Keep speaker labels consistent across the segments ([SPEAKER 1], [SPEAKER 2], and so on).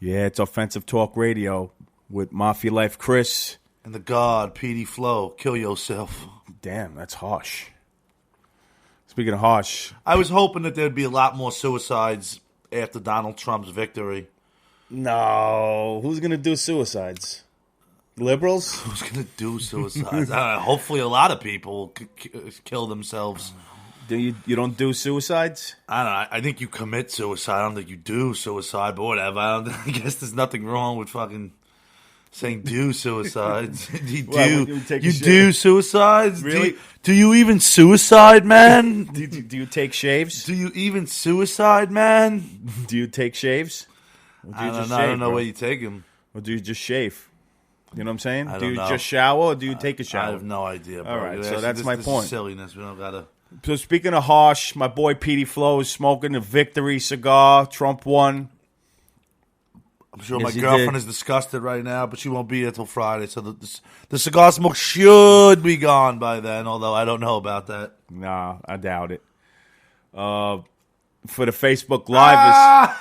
[SPEAKER 1] Yeah, it's Offensive Talk Radio with Mafia Life Chris.
[SPEAKER 2] And the God, PD Flow, kill yourself.
[SPEAKER 1] Damn, that's harsh. Speaking of harsh.
[SPEAKER 2] I was hoping that there'd be a lot more suicides after Donald Trump's victory.
[SPEAKER 1] No. Who's going to do suicides? Liberals?
[SPEAKER 2] Who's going to do suicides? Hopefully a lot of people kill themselves.
[SPEAKER 1] You don't do suicides?
[SPEAKER 2] I don't know. I think you commit suicide. I don't think you do suicide, but whatever. I guess there's nothing wrong with fucking saying do suicides. You do suicides?
[SPEAKER 1] Really?
[SPEAKER 2] Do you even suicide, man?
[SPEAKER 1] Do you take shaves?
[SPEAKER 2] Do you even suicide, man?
[SPEAKER 1] Do you take shaves?
[SPEAKER 2] I don't know where you take them.
[SPEAKER 1] Or do you just shave? You know what I'm saying? Do you
[SPEAKER 2] know.
[SPEAKER 1] just shower or do you take a shower?
[SPEAKER 2] I have no idea, bro.
[SPEAKER 1] All right, so that's my
[SPEAKER 2] this
[SPEAKER 1] point.
[SPEAKER 2] Is silliness. We don't gotta...
[SPEAKER 1] So speaking of harsh, my boy PD Flow is smoking a victory cigar. Trump won.
[SPEAKER 2] I'm sure my girlfriend is disgusted right now, but she won't be here till Friday. So the cigar smoke should be gone by then, although I don't know about that.
[SPEAKER 1] Nah, I doubt it. For the Facebook Live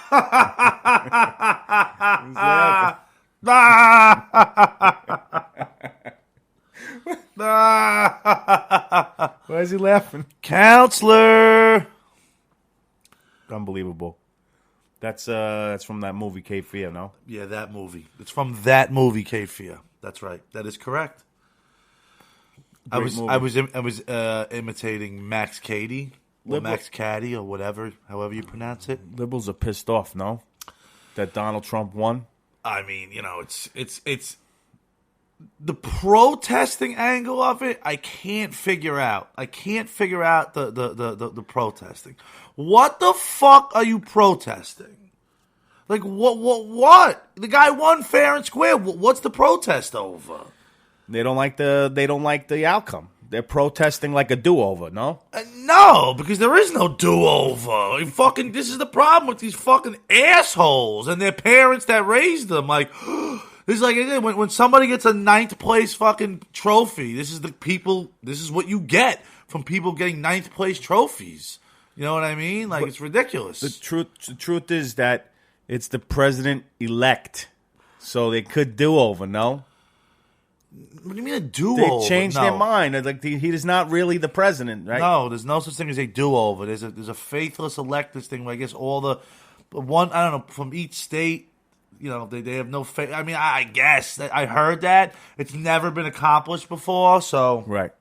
[SPEAKER 1] Why is he laughing?
[SPEAKER 2] Counselor.
[SPEAKER 1] Unbelievable. That's from that movie Cape Fear, no?
[SPEAKER 2] Yeah, that movie. It's from that movie Cape Fear. That's right. That is correct. I was imitating Max Cady, or Max Caddy, or whatever, however you pronounce it.
[SPEAKER 1] Liberals are pissed off, no? That Donald Trump won.
[SPEAKER 2] I mean, it's the protesting angle of it. I can't figure out. I can't figure out the protesting. What the fuck are you protesting? Like what? The guy won fair and square. What's the protest over?
[SPEAKER 1] They don't like the outcome. They're protesting like a do-over, no?
[SPEAKER 2] No, because there is no do-over. This is the problem with these fucking assholes and their parents that raised them. Like, it's like when somebody gets a 9th place fucking trophy, this is what you get from people getting 9th place trophies. You know what I mean? Like, it's ridiculous.
[SPEAKER 1] The truth is that it's the president-elect, so they could do-over, no?
[SPEAKER 2] What do you mean a do-over?
[SPEAKER 1] They changed their mind. Like he is not really the president, right?
[SPEAKER 2] No, there's no such thing as a do-over. There's a faithless electors thing where I guess all the one, I don't know, from each state, you know, they have no faith. I mean, I guess I heard that it's never been accomplished before. So
[SPEAKER 1] right.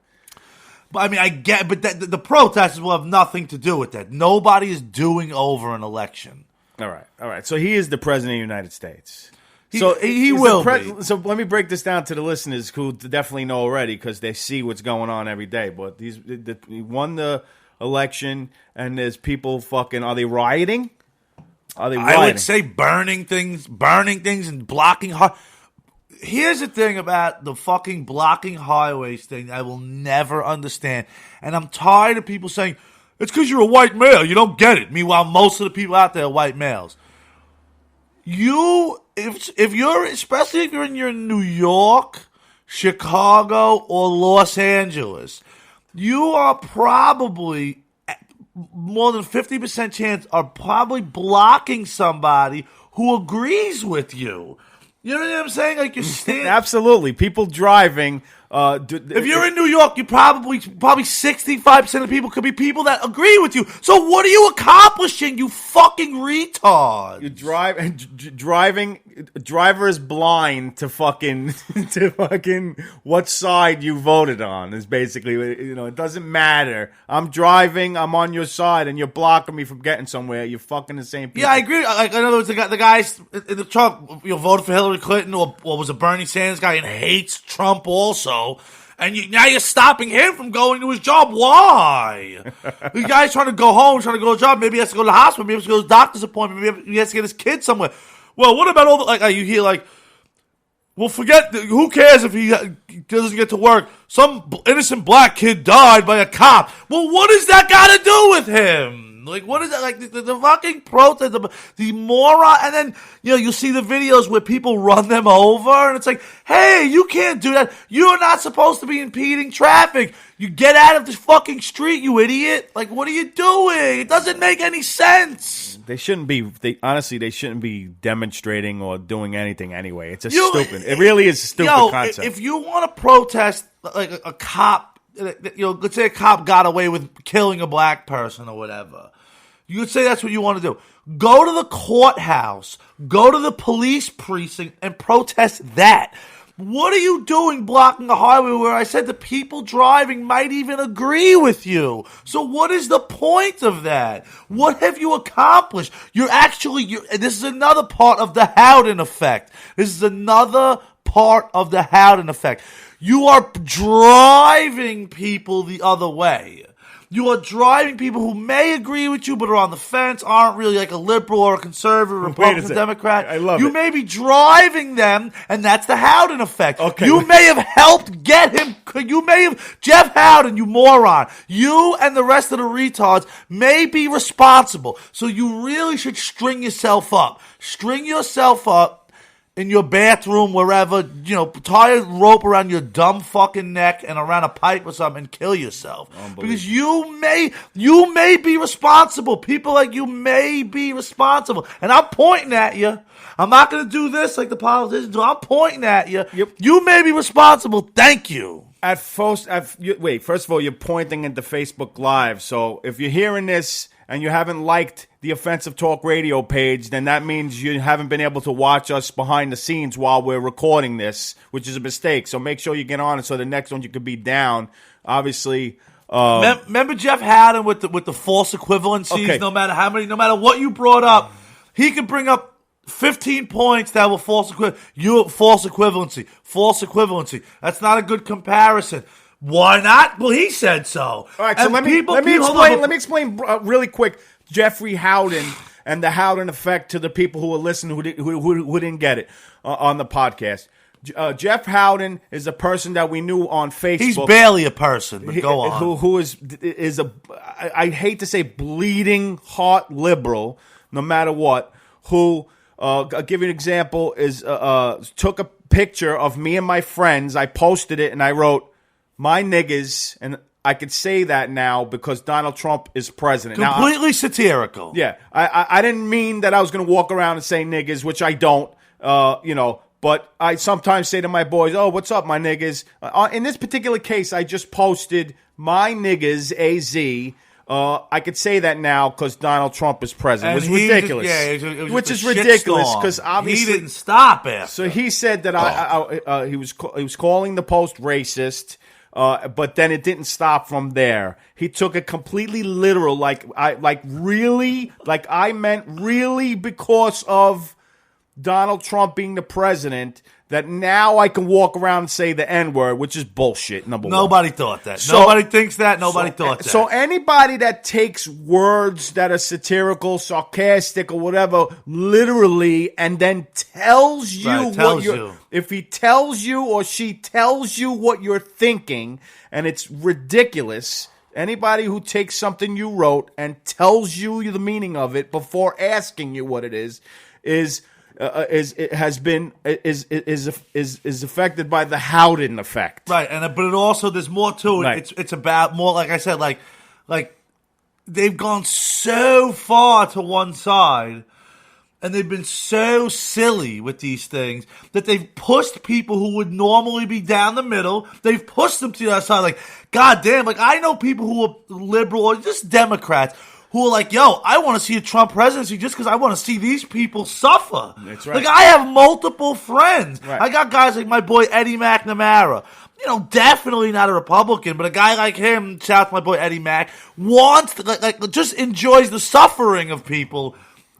[SPEAKER 2] But I mean, I get, but the protesters will have nothing to do with that. Nobody is doing over an election.
[SPEAKER 1] All right. So he is the president of the United States.
[SPEAKER 2] He will be.
[SPEAKER 1] So let me break this down to the listeners who definitely know already because they see what's going on every day. But he won the election, and there's people fucking. Are they rioting?
[SPEAKER 2] I would say burning things and blocking. Here's the thing about the fucking blocking highways thing I will never understand. And I'm tired of people saying, it's because you're a white male. You don't get it. Meanwhile, most of the people out there are white males. Especially if you're in New York, Chicago, or Los Angeles, you are probably, more than 50% chance, are probably blocking somebody who agrees with you. You know what I'm saying? Like, you're standing.
[SPEAKER 1] Absolutely. People driving.
[SPEAKER 2] If you're in New York, you probably 65% of people could be people that agree with you. So what are you accomplishing, you fucking retard?
[SPEAKER 1] Driver is blind to fucking what side you voted on is basically, it doesn't matter. I'm driving, I'm on your side, and you're blocking me from getting somewhere. You're fucking the same people.
[SPEAKER 2] Yeah, I agree. Like, in other words, the guys in the Trump, voted for Hillary Clinton or was a Bernie Sanders guy and hates Trump also. And now you're stopping him from going to his job. Why? The guy's trying to go home, trying to go to a job. Maybe he has to go to the hospital. Maybe he has to go to a doctor's appointment. Maybe he has to get his kid somewhere. Well, what about all the, you hear well, who cares if he doesn't get to work? Some innocent black kid died by a cop. Well, what does that got to do with him? Like, what is that? Like, the fucking protest, the moron. And then, you see the videos where people run them over, and it's like, hey, you can't do that. You're not supposed to be impeding traffic. You get out of this fucking street, you idiot. Like, what are you doing? It doesn't make any sense.
[SPEAKER 1] They shouldn't be, they shouldn't be demonstrating or doing anything anyway. It's stupid. It really is a stupid concept.
[SPEAKER 2] If you want to protest, like a cop, let's say a cop got away with killing a black person or whatever, you would say that's what you want to do. Go to the courthouse, go to the police precinct, and protest that. What are you doing blocking the highway where I said the people driving might even agree with you? So what is the point of that? What have you accomplished? This is another part of the Howden Effect. This is another part of the Howden Effect. You are driving people the other way. You are driving people who may agree with you but are on the fence, aren't really like a liberal or a conservative, Republican, Democrat.
[SPEAKER 1] I love
[SPEAKER 2] you
[SPEAKER 1] it.
[SPEAKER 2] may be driving them, and that's the Howden Effect.
[SPEAKER 1] Okay.
[SPEAKER 2] You may have helped get him. Jeff Howden, you moron. You and the rest of the retards may be responsible. So you really should string yourself up. String yourself up in your bathroom, wherever, tie a rope around your dumb fucking neck and around a pipe or something and kill yourself. Because you may be responsible. People like you may be responsible. And I'm pointing at you. I'm not going to do this like the politicians do. I'm pointing at you.
[SPEAKER 1] Yep.
[SPEAKER 2] You may be responsible. Thank you.
[SPEAKER 1] First of all, you're pointing into Facebook Live. So if you're hearing this and you haven't liked the Offensive Talk Radio page, then that means you haven't been able to watch us behind the scenes while we're recording this, which is a mistake. So make sure you get on it so the next one you could be down. Obviously,
[SPEAKER 2] remember Jeff Howden with the false equivalencies?
[SPEAKER 1] Okay.
[SPEAKER 2] No matter what you brought up, he could bring up 15 points that were false equivalency. False equivalency. That's not a good comparison. Why not? Well, he said so.
[SPEAKER 1] All right, so let me explain really quick Jeffrey Howden and the Howden Effect to the people who are listening who didn't get it on the podcast. Jeff Howden is a person that we knew on Facebook.
[SPEAKER 2] He's barely a person, but go on.
[SPEAKER 1] Who is I hate to say bleeding heart liberal, no matter what, who, I'll give you an example, is took a picture of me and my friends. I posted it and I wrote, "My niggas," and I could say that now because Donald Trump is president.
[SPEAKER 2] Completely satirical.
[SPEAKER 1] Yeah, I didn't mean that I was going to walk around and say niggas, which I don't, but I sometimes say to my boys, "Oh, what's up, my niggas?" In this particular case, I just posted "my niggas," AZ. I could say that now because Donald Trump is president. It was ridiculous.
[SPEAKER 2] It was
[SPEAKER 1] which is ridiculous because obviously
[SPEAKER 2] he didn't stop after.
[SPEAKER 1] So he said that he was calling the Post racist. But then it didn't stop from there. He took it completely literal, I meant really because of Donald Trump being the president, that now I can walk around and say the N-word, which is bullshit, number one.
[SPEAKER 2] Nobody thought that. Nobody thinks that. Nobody thought that.
[SPEAKER 1] So anybody that takes words that are satirical, sarcastic, or whatever, literally, and then tells you if he tells you or she tells you what you're thinking, and it's ridiculous, anybody who takes something you wrote and tells you the meaning of it before asking you what it is affected by the Howden effect,
[SPEAKER 2] right? But it also, there's more to it.
[SPEAKER 1] Right.
[SPEAKER 2] It's about more, like I said, like they've gone so far to one side, and they've been so silly with these things that they've pushed people who would normally be down the middle. They've pushed them to the other side. Like, goddamn, like I know people who are liberal or just Democrats who are like, yo, I want to see a Trump presidency just because I want to see these people suffer.
[SPEAKER 1] That's right.
[SPEAKER 2] Like, I have multiple friends.
[SPEAKER 1] Right.
[SPEAKER 2] I got guys like my boy Eddie McNamara. Definitely not a Republican, but a guy like him, shout out to my boy Eddie Mac, wants to, just enjoys the suffering of people,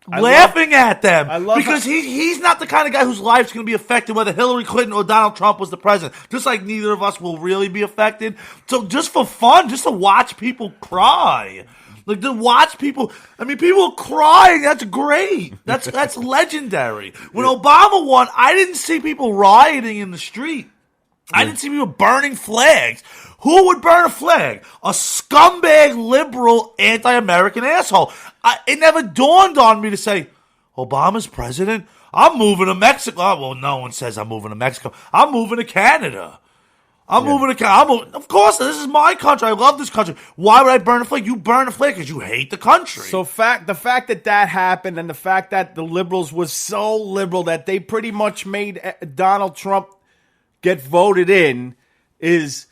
[SPEAKER 2] laughing at them. Because he's not the kind of guy whose life's going to be affected whether Hillary Clinton or Donald Trump was the president. Just like neither of us will really be affected. So just for fun, just to watch people cry. Like, to watch people, people crying, that's great. That's legendary. When Obama won, I didn't see people rioting in the street. I didn't see people burning flags. Who would burn a flag? A scumbag, liberal, anti-American asshole. It never dawned on me to say, Obama's president? I'm moving to Mexico. Oh, well, no one says I'm moving to Mexico. I'm moving to Canada. Moving to Canada. Of course, this is my country. I love this country. Why would I burn a flag? You burn a flag because you hate the country.
[SPEAKER 1] So the fact that happened, and the fact that the liberals was so liberal that they pretty much made Donald Trump get voted in, is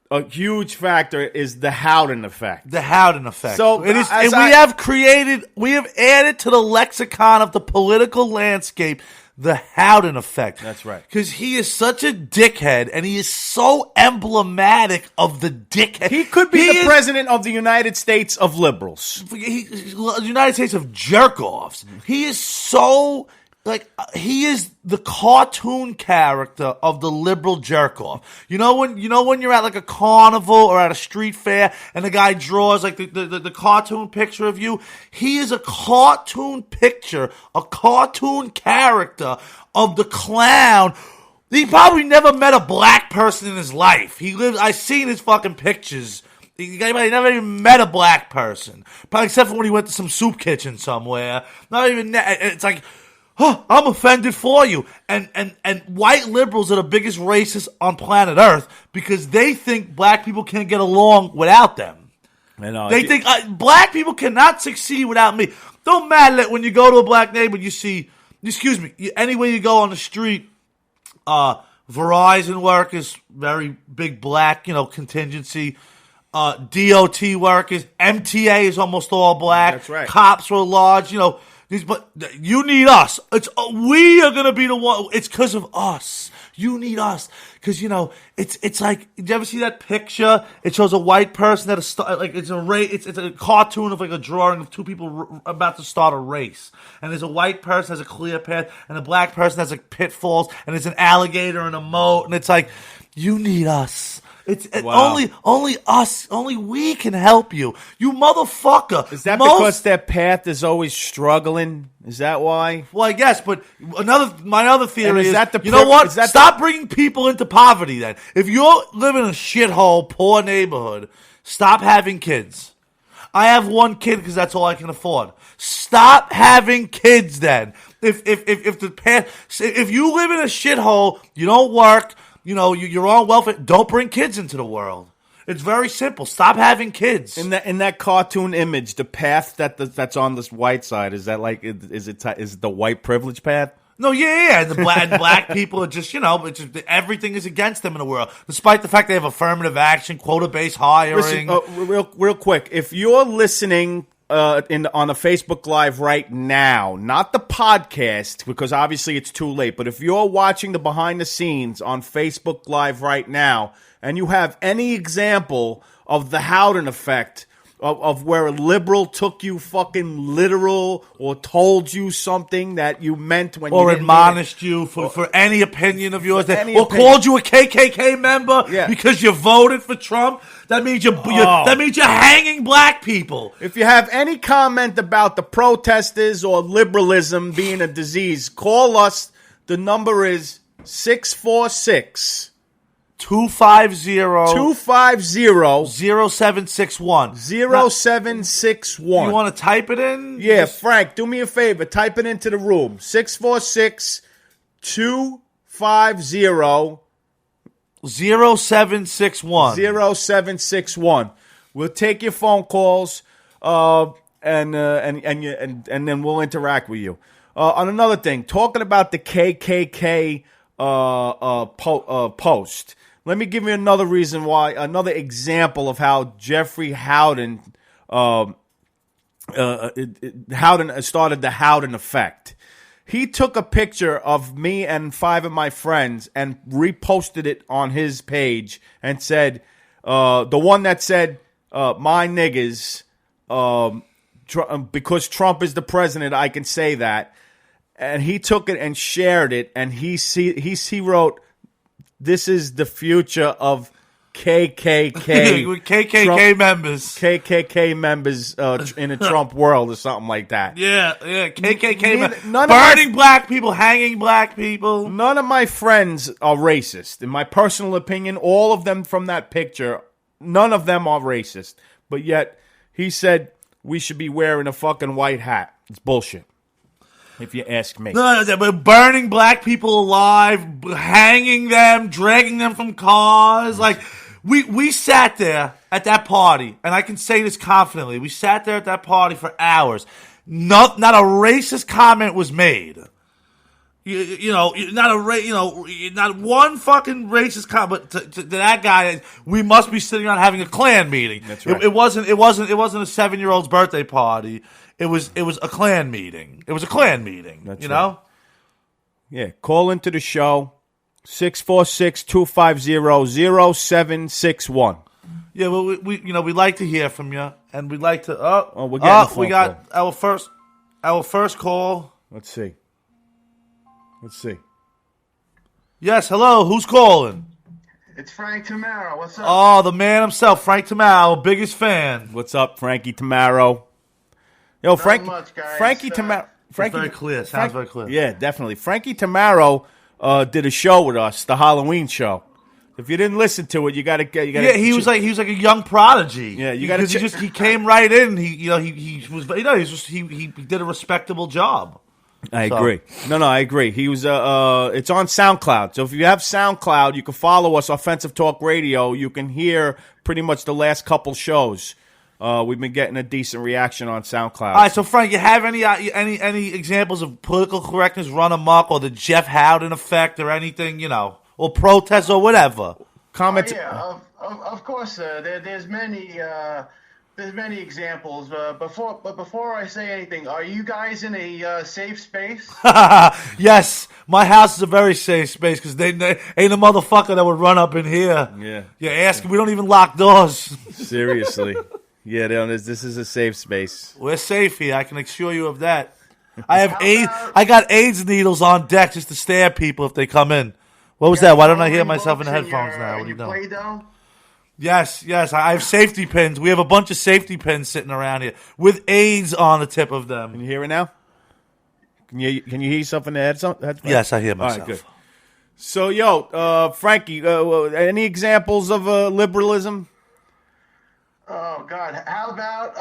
[SPEAKER 1] a huge factor. Is the Howden Effect.
[SPEAKER 2] The Howden Effect.
[SPEAKER 1] So
[SPEAKER 2] we have added to the lexicon of the political landscape the Howden Effect.
[SPEAKER 1] That's right.
[SPEAKER 2] Because he is such a dickhead, and he is so emblematic of the dickhead.
[SPEAKER 1] He could be the president of the United States of liberals.
[SPEAKER 2] The United States of jerk-offs. He is so... he is the cartoon character of the liberal jerk-off. You know when you're at a carnival or at a street fair and the guy draws the cartoon picture of you? He is a cartoon picture, a cartoon character of the clown. He probably never met a black person in his life. I've seen his fucking pictures. He never even met a black person. Probably except for when he went to some soup kitchen somewhere. Not even that. It's like... I'm offended for you. And white liberals are the biggest racists on planet Earth because they think black people can't get along without them. They think black people cannot succeed without me. Don't matter that when you go to a black neighborhood, you see, anywhere you go on the street, Verizon workers, very big black, contingency. DOT workers, MTA is almost all black.
[SPEAKER 1] That's right.
[SPEAKER 2] Cops were large, But you need us. We are gonna be the one. It's because of us. You need us because it's like. Did you ever see that picture? It shows a white person it's a race. It's a cartoon of a drawing of two people about to start a race, and there's a white person has a clear path, and a black person has pitfalls, and there's an alligator in a moat, and it's like, you need us. It's
[SPEAKER 1] wow.
[SPEAKER 2] only us, only we can help you. You motherfucker.
[SPEAKER 1] Is that because their path is always struggling? Is that why?
[SPEAKER 2] Well, I guess, but my other theory is
[SPEAKER 1] that
[SPEAKER 2] you know what? Stop bringing people into poverty then. If you're living in a shithole, poor neighborhood, stop having kids. I have one kid because that's all I can afford. Stop having kids then. If you live in a shithole, you don't work, you're on welfare. Don't bring kids into the world. It's very simple. Stop having kids.
[SPEAKER 1] In that cartoon image, the path that's on this white side, is that is it the white privilege path?
[SPEAKER 2] No, yeah. And the black people are just, everything is against them in the world, despite the fact they have affirmative action, quota-based hiring.
[SPEAKER 1] Listen, real quick, if you're listening on a Facebook Live right now, not the podcast, because obviously it's too late, but if you're watching the behind the scenes on Facebook Live right now, and you have any example of the Howden Effect, of where a liberal took you fucking literal or told you something that you meant when
[SPEAKER 2] or
[SPEAKER 1] you
[SPEAKER 2] admonished you for any opinion of yours, called you a KKK member because you voted for Trump, that means you're hanging black people.
[SPEAKER 1] If you have any comment about the protesters or liberalism being a disease, call us. The number is 646
[SPEAKER 2] 250
[SPEAKER 1] 0761. 0761.
[SPEAKER 2] You want to type it in?
[SPEAKER 1] Yeah, Frank, do me a favor. Type it into the room. 646 250
[SPEAKER 2] 0761.
[SPEAKER 1] 0761. We'll take your phone calls, and then we'll interact with you. On another thing, talking about the KKK post. Let me give you another example of how Jeffrey Howden started the Howden Effect. He took a picture of me and 5 of my friends and reposted it on his page and said, the one that said, my niggas, because Trump is the president, I can say that. And he took it and shared it, and he wrote, "This is the future of KKK.
[SPEAKER 2] With KKK
[SPEAKER 1] Trump,
[SPEAKER 2] members.
[SPEAKER 1] KKK members in a Trump world or something like that.
[SPEAKER 2] Yeah. KKK members.
[SPEAKER 1] None of
[SPEAKER 2] Burning black people, hanging black people.
[SPEAKER 1] None of my friends are racist. In my personal opinion, all of them from that picture, none of them are racist. But yet, he said we should be wearing a fucking white hat. It's bullshit. If you ask me.
[SPEAKER 2] No, but burning black people alive, hanging them, dragging them from cars. Like, we sat there at that party, and I can say this confidently. We sat there at that party for hours. Not a racist comment was made. Not one fucking racist comment to that guy. We must be sitting around having a Klan meeting.
[SPEAKER 1] That's right.
[SPEAKER 2] It wasn't a 7-year-old's birthday party. It was a Klan meeting. It was a Klan meeting.
[SPEAKER 1] That's
[SPEAKER 2] you know?
[SPEAKER 1] Yeah. Call into the show 646-250-0761.
[SPEAKER 2] Yeah, well, we'd like to hear from you, and we'd like to.
[SPEAKER 1] we're getting a phone
[SPEAKER 2] we got
[SPEAKER 1] call.
[SPEAKER 2] our first call.
[SPEAKER 1] Let's see.
[SPEAKER 2] Yes, hello. Who's calling?
[SPEAKER 3] It's Frank Tamaro. What's up?
[SPEAKER 2] Oh, the man himself, Frank Tamaro, our biggest fan.
[SPEAKER 1] What's up, Frankie Tamaro? Yo,
[SPEAKER 3] Not much, guys.
[SPEAKER 1] Frankie Tamaro.
[SPEAKER 2] It's very clear. Sounds very clear.
[SPEAKER 1] Yeah, definitely. Frankie Tamaro did a show with us, the Halloween show. If you didn't listen to it, you got to get.
[SPEAKER 2] Yeah, he was like a young prodigy.
[SPEAKER 1] Yeah, you gotta
[SPEAKER 2] he came right in. He did a respectable job.
[SPEAKER 1] I agree. No, I agree. He was. It's on SoundCloud. So if you have SoundCloud, you can follow us, Offensive Talk Radio. You can hear pretty much the last couple shows. We've been getting a decent reaction on SoundCloud.
[SPEAKER 2] All right, so Frank, you have any examples of political correctness run amok, or the Jeff Howden effect, or anything, or protests or whatever?
[SPEAKER 1] Comments.
[SPEAKER 3] Of course. There's many examples. Before I say anything, are you guys in a safe space?
[SPEAKER 2] Yes, my house is a very safe space because they ain't a motherfucker that would run up in here.
[SPEAKER 1] Yeah.
[SPEAKER 2] Yeah, ask. We don't even lock doors.
[SPEAKER 1] Seriously. Yeah, this is a safe space.
[SPEAKER 2] We're safe here. I can assure you of that. I have I got AIDS needles on deck just to stare at people if they come in. What was that? Why don't I hear myself in the headphones now? What are you doing?
[SPEAKER 3] Play-Doh?
[SPEAKER 2] Yes. I have safety pins. We have a bunch of safety pins sitting around here with AIDS on the tip of them.
[SPEAKER 1] Can you hear it now? Can you hear yourself in the headphones?
[SPEAKER 2] Yes, I hear myself.
[SPEAKER 1] All right, good. So, Frankie, any examples of liberalism?
[SPEAKER 3] Oh God! How about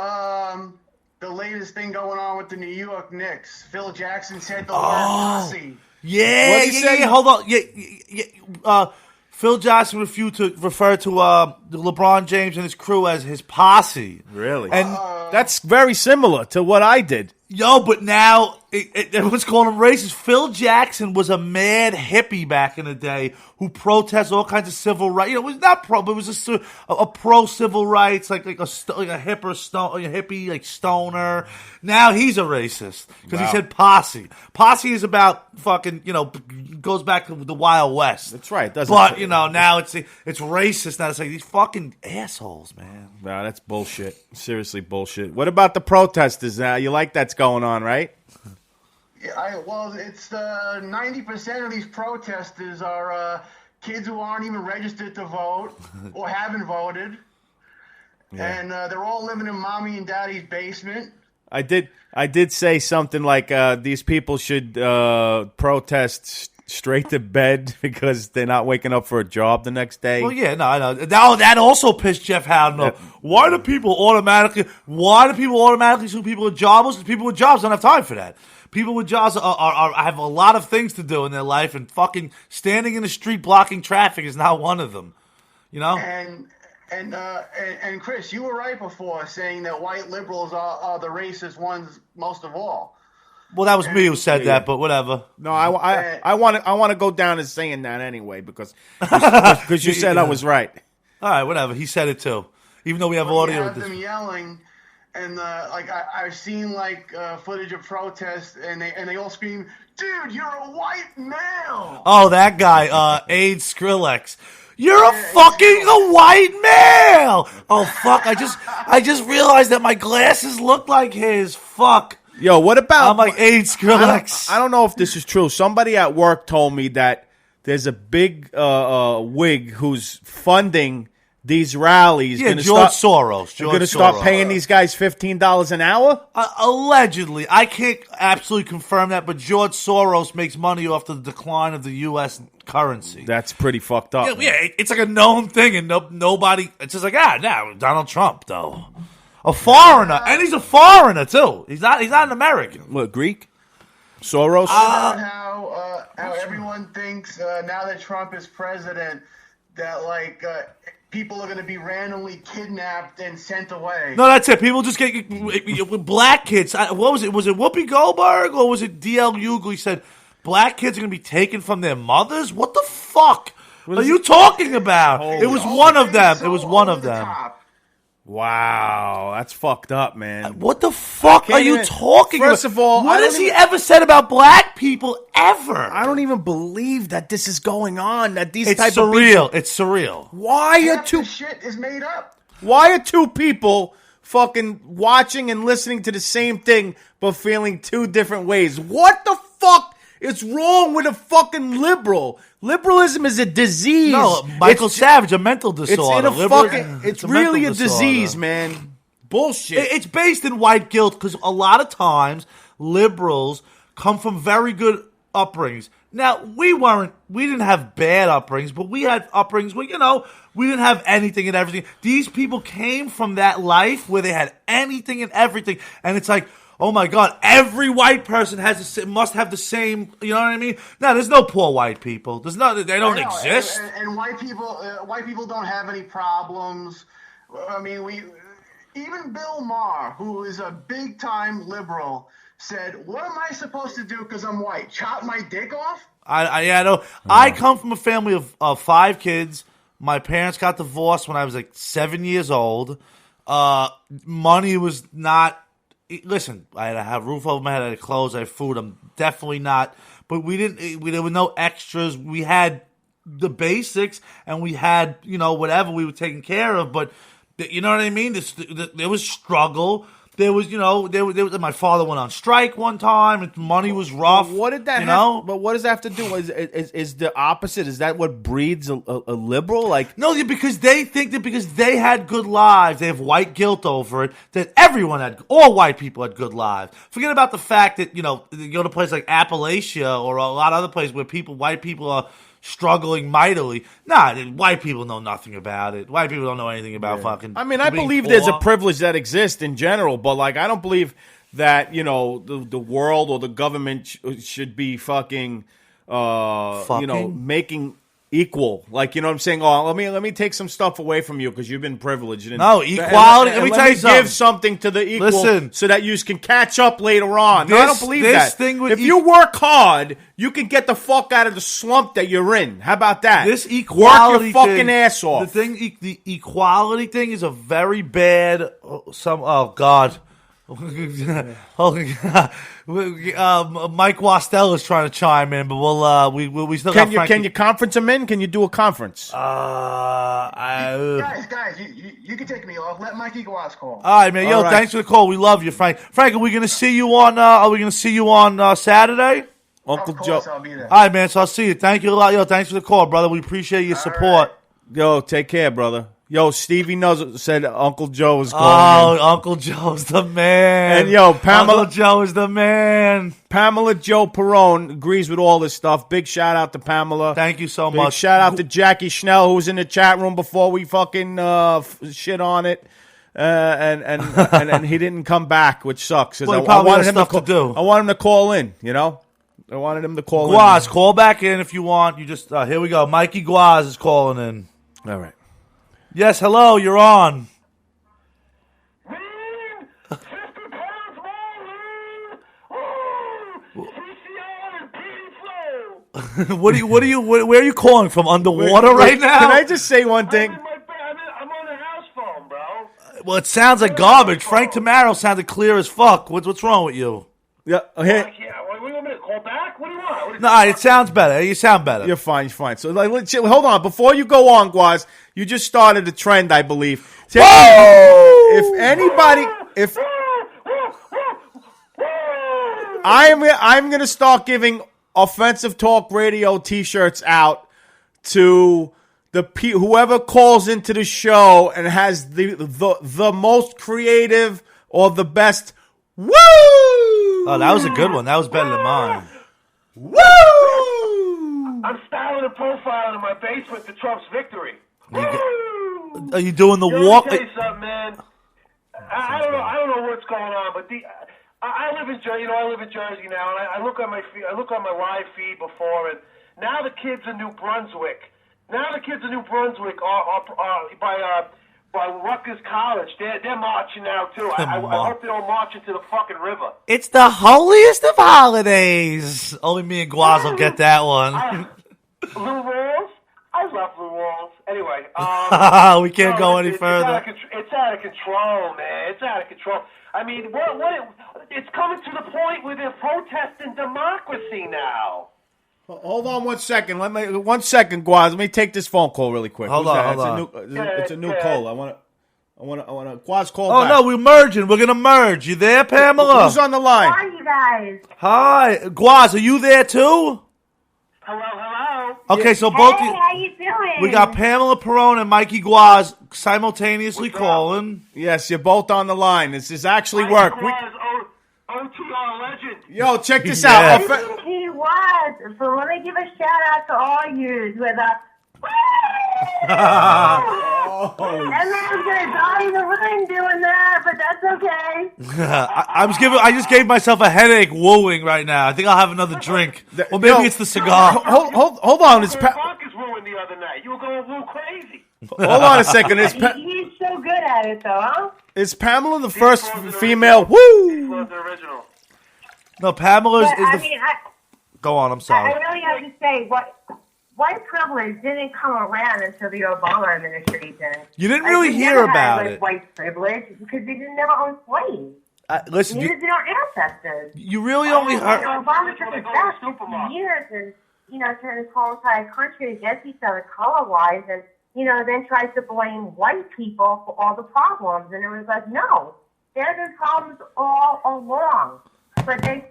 [SPEAKER 3] the latest thing going on with the New York Knicks? Phil Jackson said the word posse.
[SPEAKER 2] Yeah. Hold on. Yeah. Phil Jackson refused to refer to LeBron James and his crew as his posse.
[SPEAKER 1] Really?
[SPEAKER 2] And
[SPEAKER 1] that's very similar to what I did.
[SPEAKER 2] but now everyone's calling him racist. Phil Jackson was a mad hippie back in the day who protested all kinds of civil rights. It was not pro, but it was a pro civil rights, like a hippie, like stoner. Now he's a racist because he said posse. Posse is about fucking, goes back to the Wild West.
[SPEAKER 1] That's right.
[SPEAKER 2] But now it's racist. Now it's like these fucking assholes, man.
[SPEAKER 1] No, that's bullshit. Seriously, bullshit. What about the protesters? You like that's going on, right?
[SPEAKER 3] Yeah, it's 90% of these protesters are kids who aren't even registered to vote or haven't voted, and they're all living in mommy and daddy's basement.
[SPEAKER 1] I did say something like these people should protest straight to bed because they're not waking up for a job the next day.
[SPEAKER 2] Well, yeah, no, I know. That also pissed Jeff Howden off. Why do people automatically sue people with jobs? People with jobs don't have time for that. People with jobs have a lot of things to do in their life, and fucking standing in the street blocking traffic is not one of them.
[SPEAKER 3] And Chris, you were right before saying that white liberals are the racist ones most of all.
[SPEAKER 2] Well, that was me who said that, but whatever.
[SPEAKER 1] No, I want to go down as saying that anyway because you said I was right.
[SPEAKER 2] All right, whatever. He said it too, even though we have audio.
[SPEAKER 3] You have them yelling, and I've seen footage of protests, and they all scream, "Dude, you're a white male!"
[SPEAKER 2] Oh, that guy, AIDS Skrillex. You're a white male. Oh fuck! I just realized that my glasses look like his. Fuck.
[SPEAKER 1] Yo, what about...
[SPEAKER 2] I'm like AIDS Skrillex.
[SPEAKER 1] I don't know if this is true. Somebody at work told me that there's a big wig who's funding these rallies.
[SPEAKER 2] Yeah,
[SPEAKER 1] gonna
[SPEAKER 2] George
[SPEAKER 1] start,
[SPEAKER 2] Soros.
[SPEAKER 1] You're going to start paying these guys $15 an hour?
[SPEAKER 2] Allegedly. I can't absolutely confirm that, but George Soros makes money off the decline of the U.S. currency.
[SPEAKER 1] That's pretty fucked up.
[SPEAKER 2] Yeah, it's like a known thing, and nobody. It's just like Donald Trump though, a foreigner, and he's a foreigner too. He's not an American.
[SPEAKER 1] What, Greek? Soros?
[SPEAKER 3] How everyone thinks now that Trump is president that people are going to be randomly kidnapped and sent away.
[SPEAKER 2] No, that's it. People just get black kids. What was it? Was it Whoopi Goldberg or was it D.L. Hughley said black kids are going to be taken from their mothers? What the fuck are you talking about? It was one of them. It was one of them.
[SPEAKER 1] Wow, that's fucked up, man.
[SPEAKER 2] What the fuck are you talking about?
[SPEAKER 1] First of all,
[SPEAKER 2] what has he ever said about black people ever?
[SPEAKER 1] I don't even believe that this is going on. That these
[SPEAKER 2] It's
[SPEAKER 1] type of
[SPEAKER 2] surreal.
[SPEAKER 1] people,
[SPEAKER 2] It's surreal.
[SPEAKER 3] Half the shit is made up.
[SPEAKER 1] Why are two people fucking watching and listening to the same thing but feeling two different ways? What the fuck is wrong with a fucking liberal? Liberalism is a disease.
[SPEAKER 2] No, Michael Savage, a mental disorder.
[SPEAKER 1] It's really a disease, man. Bullshit.
[SPEAKER 2] It's based in white guilt because a lot of times liberals come from very good upbringings. Now, we didn't have bad upbringings, but we had upbringings where, we didn't have anything and everything. These people came from that life where they had anything and everything. And it's like, oh my God, every white person must have the same, you know what I mean? No, there's no poor white people. They don't exist.
[SPEAKER 3] And white people don't have any problems. I mean, even Bill Maher, who is a big time liberal, said, "What am I supposed to do because I'm white? Chop my dick off?"
[SPEAKER 2] I know. I come from a family of 5 kids. My parents got divorced when I was like 7 years old. Money was not. Listen, I had to have a roof over my head, I had clothes, I had food. I'm definitely not. But there were no extras. We had the basics, and we had, whatever we were taking care of. But, you know what I mean? There was struggle. There was, my father went on strike one time, and money was rough.
[SPEAKER 1] But what did that have? But what does that have to do? Is the opposite? Is that what breeds a liberal?
[SPEAKER 2] No, because they think that because they had good lives, they have white guilt over it. That all white people had good lives. Forget about the fact that you go to a place like Appalachia or a lot of other places where white people are struggling mightily. Nah, white people know nothing about it. White people don't know anything about fucking.
[SPEAKER 1] I mean, I believe there's a privilege that exists in general, but I don't believe that the world or the government should be fucking making equal. You know what I'm saying? Oh, let me take some stuff away from you because you've been privileged.
[SPEAKER 2] No, equality. Let me tell you something.
[SPEAKER 1] Give something to the equal.
[SPEAKER 2] Listen,
[SPEAKER 1] so that you can catch up later on. No, I don't believe that. If you work hard, you can get the fuck out of the slump that you're in. How about that?
[SPEAKER 2] This equality
[SPEAKER 1] work your fucking ass off.
[SPEAKER 2] The equality thing is a very bad. Oh God. Mike Wastel is trying to chime in, but we still got Frankie.
[SPEAKER 1] Can you conference him in? Can you do a conference?
[SPEAKER 3] Guys, you can take me off. Let Mikey Glass call.
[SPEAKER 2] All right, man. Yo, thanks for the call. We love you, Frank. Frank, are we going to see you on? Saturday?
[SPEAKER 1] Uncle
[SPEAKER 3] of
[SPEAKER 1] Joe.
[SPEAKER 3] course, I'll be there.
[SPEAKER 2] All right, man. So I'll see you. Thank you a lot. Yo, thanks for the call, brother. We appreciate your support.
[SPEAKER 3] Right.
[SPEAKER 1] Yo, take care, brother. Yo, Stevie said Uncle Joe was calling in.
[SPEAKER 2] Uncle Joe's the man.
[SPEAKER 1] And yo,
[SPEAKER 2] Uncle Joe is the man.
[SPEAKER 1] Pamela Joe Perone agrees with all this stuff. Big shout out to Pamela.
[SPEAKER 2] Thank you so
[SPEAKER 1] Big
[SPEAKER 2] much.
[SPEAKER 1] Shout out to Jackie Schnell, who was in the chat room before we fucking shit on it. And he didn't come back, which sucks.
[SPEAKER 2] Well, I wanted him to do.
[SPEAKER 1] I want him to call in, I wanted him to call in.
[SPEAKER 2] Guaz, call back in if you want. You just here we go. Mikey Guaz is calling in.
[SPEAKER 1] All right.
[SPEAKER 2] Yes, hello, you're on. Where are you calling from? Underwater right now?
[SPEAKER 1] Can I just say one thing?
[SPEAKER 4] I'm on the house phone, bro.
[SPEAKER 2] Well, it sounds like garbage. Frank Tamaro sounded clear as fuck. What's wrong with you?
[SPEAKER 1] Yeah, okay.
[SPEAKER 4] What do you want me to call back? What do you want?
[SPEAKER 2] No, it sounds better. You sound better.
[SPEAKER 1] You're fine. So, hold on. Before you go on, Guaz, you just started a trend, I believe. If I'm going to start giving offensive talk radio T-shirts out to whoever calls into the show and has the most creative or the best. Woo!
[SPEAKER 2] Oh, that was a good one. That was better than mine.
[SPEAKER 1] Woo!
[SPEAKER 4] I'm styling and profiling in my basement to Trump's victory. Woo!
[SPEAKER 2] Are you doing the
[SPEAKER 4] Let me
[SPEAKER 2] walk?
[SPEAKER 4] tell you something, man. I don't know what's going on, but I live in Jersey. I live in Jersey now, and I look on my feed, I look on my live feed before, and now the kids in New Brunswick. Are by Rutgers College. They're marching now too. I hope they don't march into the fucking river.
[SPEAKER 2] It's the holiest of holidays. Only me and Guaz will get that one.
[SPEAKER 4] Blue walls. I love blue walls. Anyway,
[SPEAKER 2] we can't go any further.
[SPEAKER 4] It's out of control, man. It's out of control. I mean, it's coming to the point where they're protesting democracy now.
[SPEAKER 1] Hold on 1 second. 1 second, Guaz. Let me take this phone call really quick.
[SPEAKER 2] Hold on.
[SPEAKER 1] It's a new call. I want to. Guaz, call
[SPEAKER 2] Oh
[SPEAKER 1] back.
[SPEAKER 2] no, we're merging. We're gonna merge. You there, Pamela?
[SPEAKER 1] Who's on the line?
[SPEAKER 5] How are you guys?
[SPEAKER 2] Hi, Guaz. Are you there too?
[SPEAKER 4] Hello.
[SPEAKER 2] Okay, so
[SPEAKER 5] Hey,
[SPEAKER 2] both
[SPEAKER 5] how you doing?
[SPEAKER 2] we got Pamela Perone and Mikey Guaz simultaneously calling.
[SPEAKER 1] Yes, you're both on the line. This is actually work.
[SPEAKER 4] OTR legend.
[SPEAKER 1] Yo, check this
[SPEAKER 2] Yeah.
[SPEAKER 1] out.
[SPEAKER 5] He was. So let me give a shout out to all yous with a.
[SPEAKER 1] Oh.
[SPEAKER 5] And then I'm gonna die in the ring doing that, but that's okay.
[SPEAKER 2] I just gave myself a headache wooing right now. I think I'll have another drink. Or maybe it's the cigar.
[SPEAKER 1] Hold on. It's
[SPEAKER 4] Bunkers ruined the other night. You were going a little crazy.
[SPEAKER 1] hold on a second.
[SPEAKER 5] He's so good at it, though, huh?
[SPEAKER 1] Is Pamela the first female?
[SPEAKER 4] This
[SPEAKER 1] Woo!
[SPEAKER 4] was the original.
[SPEAKER 2] No, Pamela's
[SPEAKER 5] But,
[SPEAKER 2] is
[SPEAKER 5] I
[SPEAKER 2] the.
[SPEAKER 5] mean,
[SPEAKER 2] Go on. I'm
[SPEAKER 5] I
[SPEAKER 2] sorry.
[SPEAKER 5] really have to say, white privilege didn't come around until the Obama administration.
[SPEAKER 2] You didn't
[SPEAKER 5] Like,
[SPEAKER 2] really
[SPEAKER 5] we
[SPEAKER 2] hear
[SPEAKER 5] never had,
[SPEAKER 2] about
[SPEAKER 5] like,
[SPEAKER 2] it.
[SPEAKER 5] white privilege because we didn't never own slaves.
[SPEAKER 2] Listen,
[SPEAKER 5] Neither did our ancestors.
[SPEAKER 2] you really only heard.
[SPEAKER 5] Obama took us back 50 years and, turned this whole entire country against each other color-wise and, then tries to blame white people for all the problems. And it was like, no, there's been problems all along. But they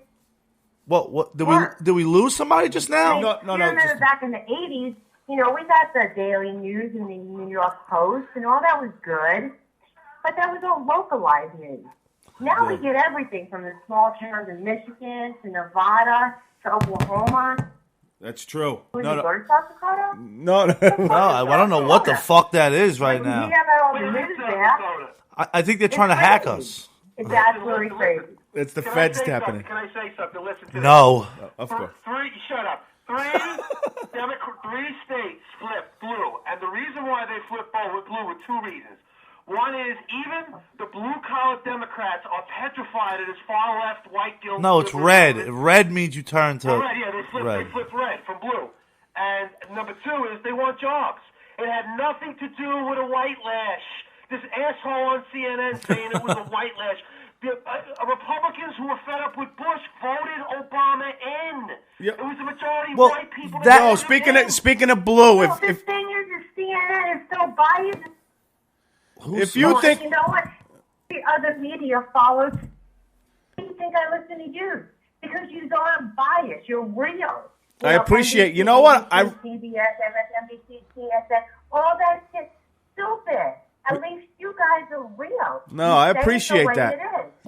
[SPEAKER 2] What did we lose somebody just now?
[SPEAKER 1] No.
[SPEAKER 5] You remember back in the 80s, we got the Daily News and the New York Post, and all that was good. But that was all localized news. Now we get everything from the small towns in Michigan to Nevada to Oklahoma.
[SPEAKER 1] That's true.
[SPEAKER 5] Was
[SPEAKER 1] No.
[SPEAKER 5] it South Dakota?
[SPEAKER 1] No.
[SPEAKER 2] No, I don't know what the fuck that is right
[SPEAKER 5] We
[SPEAKER 2] now.
[SPEAKER 5] have all the news there.
[SPEAKER 2] I think they're trying to hack us.
[SPEAKER 5] It's absolutely crazy.
[SPEAKER 1] It's the
[SPEAKER 4] Can
[SPEAKER 1] feds
[SPEAKER 4] I say
[SPEAKER 1] tapping
[SPEAKER 4] something?
[SPEAKER 1] it.
[SPEAKER 4] Can I say something? Listen to
[SPEAKER 2] No.
[SPEAKER 1] Of course.
[SPEAKER 4] Shut up. Three states flipped blue, and the reason why they flipped blue were two reasons. One is even the blue-collar Democrats are petrified of this far-left white guilt.
[SPEAKER 2] No, it's red. Red means you turn to
[SPEAKER 4] Red, yeah, they flipped red from blue. And number two is they want jobs. It had nothing to do with a white lash. This asshole on CNN saying it was a white lash. The Republicans who were fed up with Bush voted Obama in.
[SPEAKER 1] Yep.
[SPEAKER 4] It was the majority
[SPEAKER 2] Well,
[SPEAKER 4] white people.
[SPEAKER 2] that-
[SPEAKER 1] No, speaking of blue,
[SPEAKER 5] Well, the
[SPEAKER 1] if
[SPEAKER 5] thing is CNN is so biased.
[SPEAKER 1] you think
[SPEAKER 5] You know what? The other media follows. Why do you think I listen to you? Because you aren't biased. You're real.
[SPEAKER 1] I appreciate. You know what?
[SPEAKER 5] CBS, MSNBC, TSN, all that shit, stupid. At least you guys are real.
[SPEAKER 1] No,
[SPEAKER 5] You
[SPEAKER 1] I
[SPEAKER 5] say it
[SPEAKER 1] appreciate
[SPEAKER 5] the way
[SPEAKER 1] that.
[SPEAKER 5] it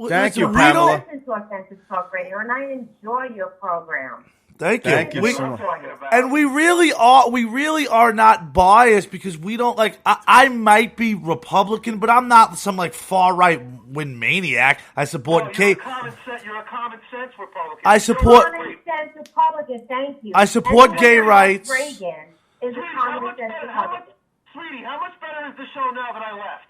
[SPEAKER 5] is.
[SPEAKER 1] Thank you,
[SPEAKER 2] we
[SPEAKER 5] I
[SPEAKER 1] Pamela.
[SPEAKER 2] don't-
[SPEAKER 5] listen to Offensive Talk Radio, and I enjoy your program.
[SPEAKER 2] Thank you.
[SPEAKER 1] Thank you
[SPEAKER 2] We-
[SPEAKER 1] so much.
[SPEAKER 2] And we really are not biased because we don't like. I might be Republican, but I'm not some like far right wing maniac. I support
[SPEAKER 4] You're a
[SPEAKER 2] Kate.
[SPEAKER 4] common sense Republican.
[SPEAKER 2] I support.
[SPEAKER 5] Common sense Republican, thank you.
[SPEAKER 2] I support
[SPEAKER 5] And
[SPEAKER 2] gay
[SPEAKER 5] Ronald
[SPEAKER 2] rights.
[SPEAKER 5] Reagan is a
[SPEAKER 4] Sweetie,
[SPEAKER 5] common sense Republican.
[SPEAKER 4] Sweetie, how much better is the show now that I left?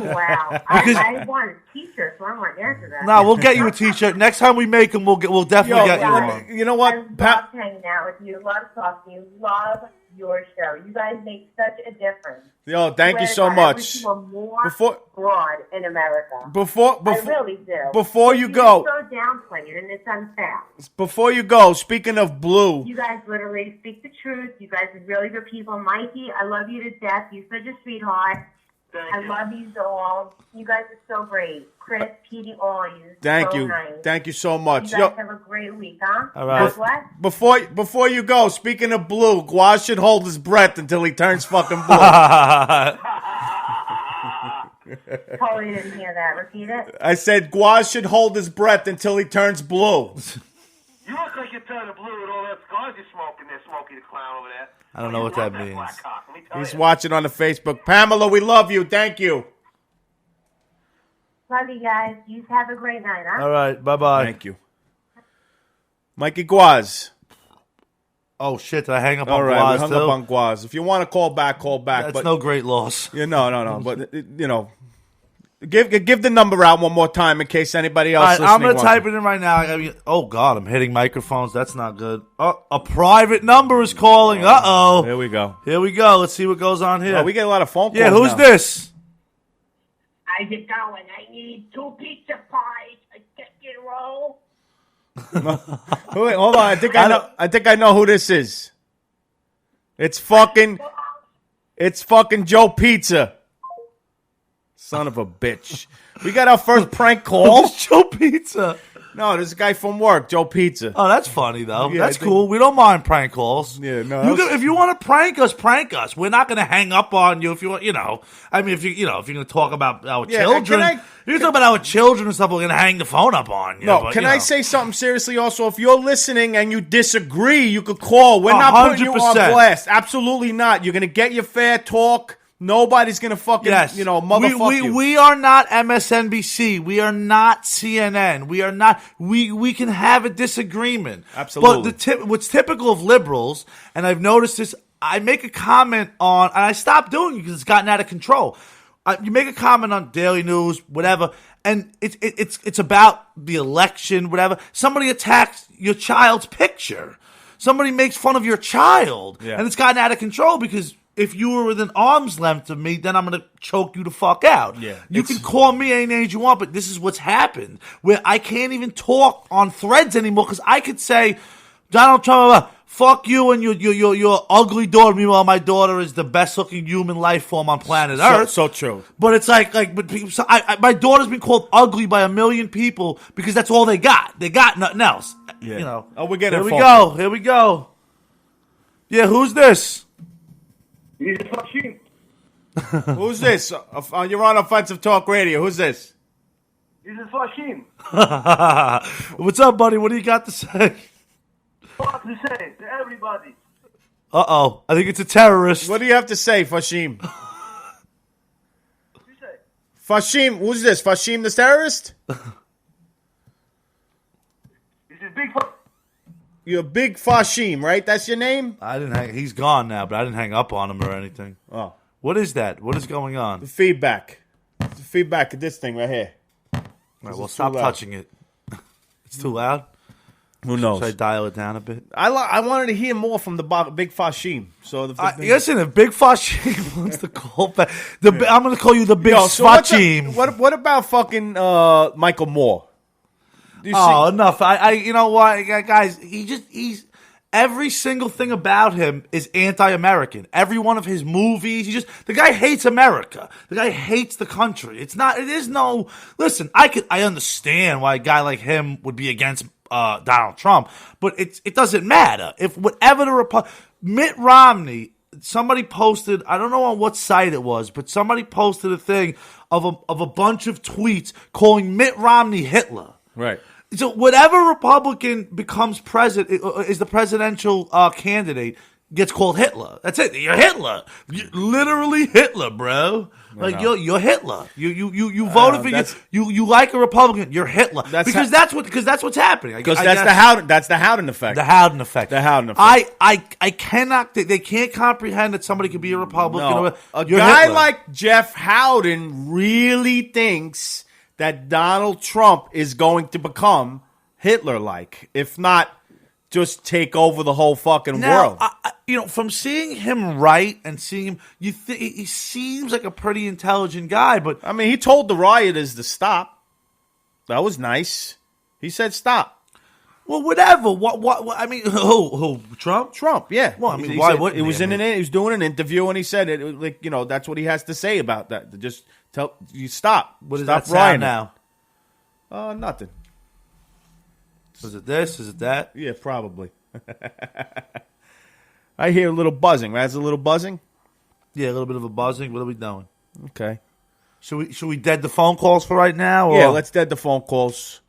[SPEAKER 5] Wow.
[SPEAKER 2] Because-
[SPEAKER 5] I want a t-shirt, so I'm right next to that.
[SPEAKER 2] No, we'll get you a T-shirt next time we make them. We'll definitely get you one.
[SPEAKER 1] you know
[SPEAKER 5] I
[SPEAKER 1] what,
[SPEAKER 5] love
[SPEAKER 1] Pat?
[SPEAKER 5] hanging out with you, love talking to you, love your show. You guys make such a difference.
[SPEAKER 1] Yo, thank you
[SPEAKER 5] Swear
[SPEAKER 1] so
[SPEAKER 5] to God, I
[SPEAKER 1] much.
[SPEAKER 5] wish you were more
[SPEAKER 1] Before-
[SPEAKER 5] broad in America.
[SPEAKER 1] Before
[SPEAKER 5] I really do.
[SPEAKER 1] before you
[SPEAKER 5] You're
[SPEAKER 1] go,
[SPEAKER 5] so downplayed, and it's unfair.
[SPEAKER 1] before you go, speaking of blue,
[SPEAKER 5] You guys literally speak the truth. You guys are really good people. Mikey, I love you to death. You're such a sweetheart.
[SPEAKER 4] Thank
[SPEAKER 5] I
[SPEAKER 4] you.
[SPEAKER 5] love you all. You guys are so great. Chris, Petey, all of you.
[SPEAKER 1] Thank
[SPEAKER 5] so
[SPEAKER 1] you.
[SPEAKER 5] Nice.
[SPEAKER 1] Thank you so much.
[SPEAKER 5] You guys have a great week, huh?
[SPEAKER 2] All right.
[SPEAKER 5] God bless.
[SPEAKER 1] Before you go, speaking of blue, Guaz should hold his breath until he turns fucking blue.
[SPEAKER 5] Totally didn't hear that. Repeat it.
[SPEAKER 1] I said Guaz should hold his breath until he turns blue.
[SPEAKER 4] You look like you're turning blue with all that cigars you're smoking there, Smokey the Clown over there.
[SPEAKER 2] I don't know
[SPEAKER 4] You
[SPEAKER 2] what
[SPEAKER 4] love
[SPEAKER 2] that means.
[SPEAKER 4] black cock, let me tell
[SPEAKER 1] He's
[SPEAKER 4] you.
[SPEAKER 1] watching on the Facebook. Pamela, we love you. Thank you.
[SPEAKER 5] Love you guys. You have a great night, huh?
[SPEAKER 2] All right, bye-bye.
[SPEAKER 1] Thank you. Mikey Guaz.
[SPEAKER 2] Oh, shit, did I hang up
[SPEAKER 1] All
[SPEAKER 2] on
[SPEAKER 1] right, we
[SPEAKER 2] Guaz,
[SPEAKER 1] hung
[SPEAKER 2] too?
[SPEAKER 1] up on Guaz. If you want to call back, call back.
[SPEAKER 2] That's
[SPEAKER 1] but
[SPEAKER 2] no great loss.
[SPEAKER 1] Yeah, no. But give the number out one more time in case anybody else.
[SPEAKER 2] All right,
[SPEAKER 1] listening
[SPEAKER 2] I'm going to
[SPEAKER 1] wants
[SPEAKER 2] type it in right now. I mean, oh, God, I'm hitting microphones. That's not good. Oh, a private number is calling. Uh-oh.
[SPEAKER 1] Here we go.
[SPEAKER 2] Here we go. Let's see what goes on here.
[SPEAKER 1] Oh, we get a lot of phone calls.
[SPEAKER 2] Yeah, who's
[SPEAKER 1] now.
[SPEAKER 2] this?
[SPEAKER 5] How's it going? I need 2 pizza pies, a chicken roll.
[SPEAKER 1] Wait, hold on. I think I know who this is. It's fucking Joe Pizza. Son of a bitch. We got our first prank call.
[SPEAKER 2] Who's Joe Pizza?
[SPEAKER 1] No, this is a guy from work, Joe Pizza.
[SPEAKER 2] Oh, that's funny, though.
[SPEAKER 1] Yeah,
[SPEAKER 2] That's
[SPEAKER 1] I think-
[SPEAKER 2] cool. We don't mind prank calls.
[SPEAKER 1] Yeah, no,
[SPEAKER 2] You
[SPEAKER 1] that's-
[SPEAKER 2] can, if you want to prank us, prank us. We're not going to hang up on you if you want, I mean, if you're going to talk about our
[SPEAKER 1] Yeah,
[SPEAKER 2] children,
[SPEAKER 1] can I-
[SPEAKER 2] if you're talking about our children and stuff, we're going to hang the phone up on you.
[SPEAKER 1] No,
[SPEAKER 2] but,
[SPEAKER 1] can
[SPEAKER 2] you
[SPEAKER 1] I
[SPEAKER 2] know.
[SPEAKER 1] say something seriously also? If you're listening and you disagree, you could call. We're not putting you on
[SPEAKER 2] 100%.
[SPEAKER 1] blast. Absolutely not. You're going to get your fair talk. Nobody's going to fucking,
[SPEAKER 2] Yes,
[SPEAKER 1] motherfucker you.
[SPEAKER 2] We are not MSNBC. We are not CNN. We are not. We can have a disagreement.
[SPEAKER 1] Absolutely.
[SPEAKER 2] But what's typical of liberals, and I've noticed this. I make a comment on, and I stopped doing it because it's gotten out of control. You make a comment on Daily News, whatever, and it's about the election, whatever. Somebody attacks your child's picture. Somebody makes fun of your child,
[SPEAKER 1] Yeah.
[SPEAKER 2] and it's gotten out of control because. If you were within arm's length of me, then I'm going to choke you the fuck out.
[SPEAKER 1] Yeah,
[SPEAKER 2] you can call me any age you want, but this is what's happened. Where I can't even talk on threads anymore because I could say, Donald Trump, fuck you and your ugly daughter. Meanwhile, my daughter is the best looking human life form on planet Earth.
[SPEAKER 1] So true.
[SPEAKER 2] But it's but people, my daughter's been called ugly by 1 million people because that's all they got. They got nothing else.
[SPEAKER 1] Yeah. Oh, we're getting
[SPEAKER 2] Here
[SPEAKER 1] a
[SPEAKER 2] we
[SPEAKER 1] phone
[SPEAKER 2] go.
[SPEAKER 1] call.
[SPEAKER 2] Here we go. Yeah, who's this?
[SPEAKER 4] He's a machine.
[SPEAKER 1] Who's this? You're on Offensive Talk Radio. Who's this?
[SPEAKER 4] He's a machine.
[SPEAKER 2] What's up, buddy? What do you got to say?
[SPEAKER 4] What to say to everybody?
[SPEAKER 2] Uh-oh. I think it's a terrorist.
[SPEAKER 1] What do you have to say, Fashim?
[SPEAKER 4] What you say?
[SPEAKER 1] Fashim, who's this? Fashim the terrorist?
[SPEAKER 4] He's a big
[SPEAKER 1] You're Big Fashim, right? That's your name?
[SPEAKER 2] I didn't hang. He's gone now, but I didn't hang up on him or anything.
[SPEAKER 1] Oh.
[SPEAKER 2] What is that? What is going on?
[SPEAKER 1] The feedback. The feedback of this thing right here.
[SPEAKER 2] All right, well,
[SPEAKER 1] it's
[SPEAKER 2] stop
[SPEAKER 1] too loud.
[SPEAKER 2] touching it. It's too loud.
[SPEAKER 1] Who knows?
[SPEAKER 2] Should I dial it down a bit?
[SPEAKER 1] I wanted to hear more from the Big Fashim. So
[SPEAKER 2] Listen, if Big Fashim wants to call back, I'm going to call you the Big
[SPEAKER 1] so what's
[SPEAKER 2] Fashim.
[SPEAKER 1] what about fucking Michael Moore? Do you
[SPEAKER 2] Oh, enough. You know what, guys, he's every single thing about him is anti-American. Every one of his movies, the guy hates America. The guy hates the country. Listen, I understand why a guy like him would be against Donald Trump, but it doesn't matter. If whatever Mitt Romney, somebody posted, I don't know on what site it was, but somebody posted a thing of a bunch of tweets calling Mitt Romney Hitler.
[SPEAKER 1] Right.
[SPEAKER 2] So whatever Republican becomes president, is the presidential candidate, gets called Hitler. That's it. You're Hitler. You're literally Hitler, bro. Like you're Hitler. You voted for you like a Republican. You're Hitler. That's what's happening.
[SPEAKER 1] Because that's the Howden effect.
[SPEAKER 2] The Howden effect.
[SPEAKER 1] The Howden effect.
[SPEAKER 2] I cannot. They can't comprehend that somebody could be a Republican.
[SPEAKER 1] No. A
[SPEAKER 2] You're
[SPEAKER 1] guy
[SPEAKER 2] Hitler.
[SPEAKER 1] like Jeff Howden really thinks that Donald Trump is going to become Hitler-like, if not just take over the whole fucking world.
[SPEAKER 2] From seeing him write and seeing him, he seems like a pretty intelligent guy. But
[SPEAKER 1] I mean, he told the rioters to stop. That was nice. He said stop.
[SPEAKER 2] Well, whatever. What? I mean, who? Trump?
[SPEAKER 1] Trump, yeah.
[SPEAKER 2] Well, I mean,
[SPEAKER 1] He
[SPEAKER 2] why
[SPEAKER 1] said-
[SPEAKER 2] wouldn't
[SPEAKER 1] it was
[SPEAKER 2] he? I
[SPEAKER 1] in
[SPEAKER 2] mean-
[SPEAKER 1] an he was doing an interview and he said it like that's what he has to say about that. Just tell you stop.
[SPEAKER 2] What does
[SPEAKER 1] stop
[SPEAKER 2] that sound
[SPEAKER 1] rioting.
[SPEAKER 2] now?
[SPEAKER 1] Nothing.
[SPEAKER 2] Is it this? Is it that?
[SPEAKER 1] Yeah, probably. I hear a little buzzing. That's a little buzzing.
[SPEAKER 2] Yeah, a little bit of a buzzing. What are we doing?
[SPEAKER 1] Okay.
[SPEAKER 2] Should we dead the phone calls for right now? Or?
[SPEAKER 1] Yeah, let's dead the phone calls.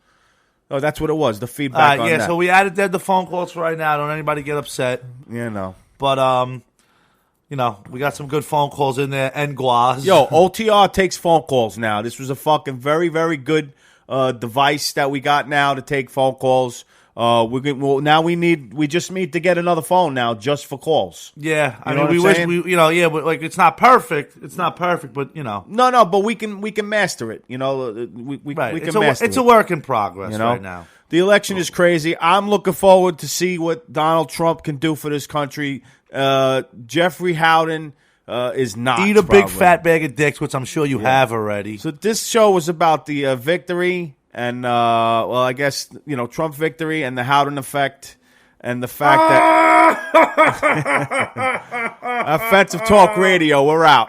[SPEAKER 1] Oh, that's what it was. The feedback on that.
[SPEAKER 2] So we added dead the phone calls for right now. Don't anybody get upset.
[SPEAKER 1] No.
[SPEAKER 2] But we got some good phone calls in there. And Guaz.
[SPEAKER 1] Yo, OTR takes phone calls now. This was a fucking very, very good device that we got now to take phone calls. We just need to get another phone now just for calls.
[SPEAKER 2] Yeah, I
[SPEAKER 1] You know
[SPEAKER 2] mean, we
[SPEAKER 1] what
[SPEAKER 2] wish
[SPEAKER 1] I'm
[SPEAKER 2] we, but like it's not perfect. It's not perfect, but
[SPEAKER 1] No, but we can master it. We
[SPEAKER 2] right.
[SPEAKER 1] can master
[SPEAKER 2] it's
[SPEAKER 1] it.
[SPEAKER 2] a work in progress right now.
[SPEAKER 1] The election is crazy. I'm looking forward to see what Donald Trump can do for this country. Jeffrey Howden is not.
[SPEAKER 2] Eat a big
[SPEAKER 1] probably.
[SPEAKER 2] fat bag of dicks, which I'm sure you have already.
[SPEAKER 1] So this show was about the victory and, I guess, Trump victory and the Howden Effect and the fact that... Offensive Talk Radio, we're out.